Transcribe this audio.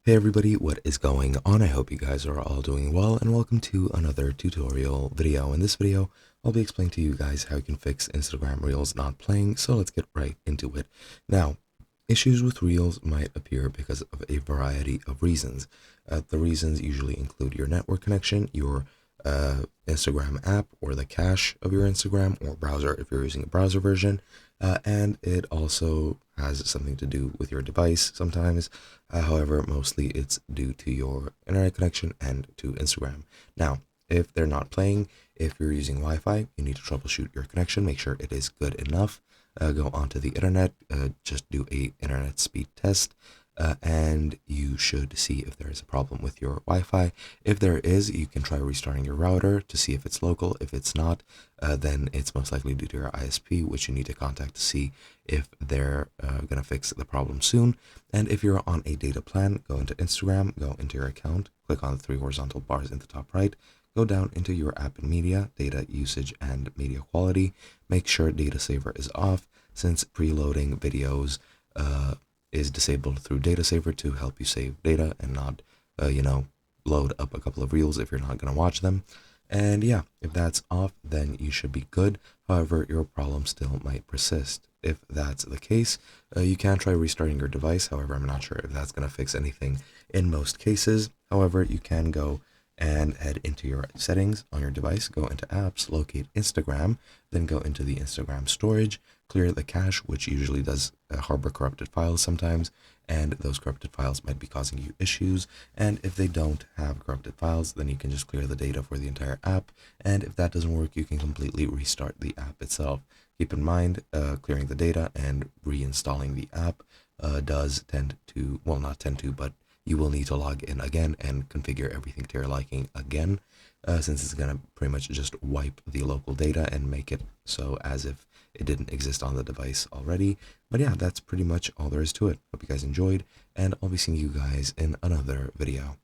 Hey everybody, what is going on? I hope you guys are all doing well and welcome to another tutorial video. In this video, I'll be explaining to you guys how you can fix Instagram Reels not playing, so let's get right into it. Now, issues with Reels might appear because of a variety of reasons. The reasons usually include your network connection, your Instagram app or the cache of your Instagram or browser if you're using a browser version, and it also has something to do with your device sometimes. However, mostly it's due to your internet connection and to Instagram. Now, if they're not playing, if you're using Wi-Fi, you need to troubleshoot your connection, make sure it is good enough. Go onto the internet, just do a internet speed test, and you should see if there is a problem with your Wi-Fi. If there is, you can try restarting your router to see if it's local. If it's not, then it's most likely due to your ISP, which you need to contact to see if they're going to fix the problem soon. And if you're on a data plan, go into Instagram, go into your account, click on the three horizontal bars in the top right, go down into your app and media, data usage and media quality. Make sure data saver is off, since preloading videos is disabled through data saver to help you save data and not, load up a couple of reels if you're not going to watch them. And yeah, if that's off, then you should be good. However, your problem still might persist. If that's the case, you can try restarting your device. However, I'm not sure if that's going to fix anything in most cases. However, you can go and head into your settings on your device, go into apps, locate Instagram, then go into the Instagram storage, clear the cache, which usually does harbor corrupted files sometimes, and those corrupted files might be causing you issues. And if they don't have corrupted files, then you can just clear the data for the entire app. And if that doesn't work, you can completely restart the app itself. Keep in mind, clearing the data and reinstalling the app does tend to, well, not tend to, but you will need to log in again and configure everything to your liking again, since it's going to pretty much just wipe the local data and make it so as if it didn't exist on the device already. But yeah, that's pretty much all there is to it. Hope you guys enjoyed, and I'll be seeing you guys in another video.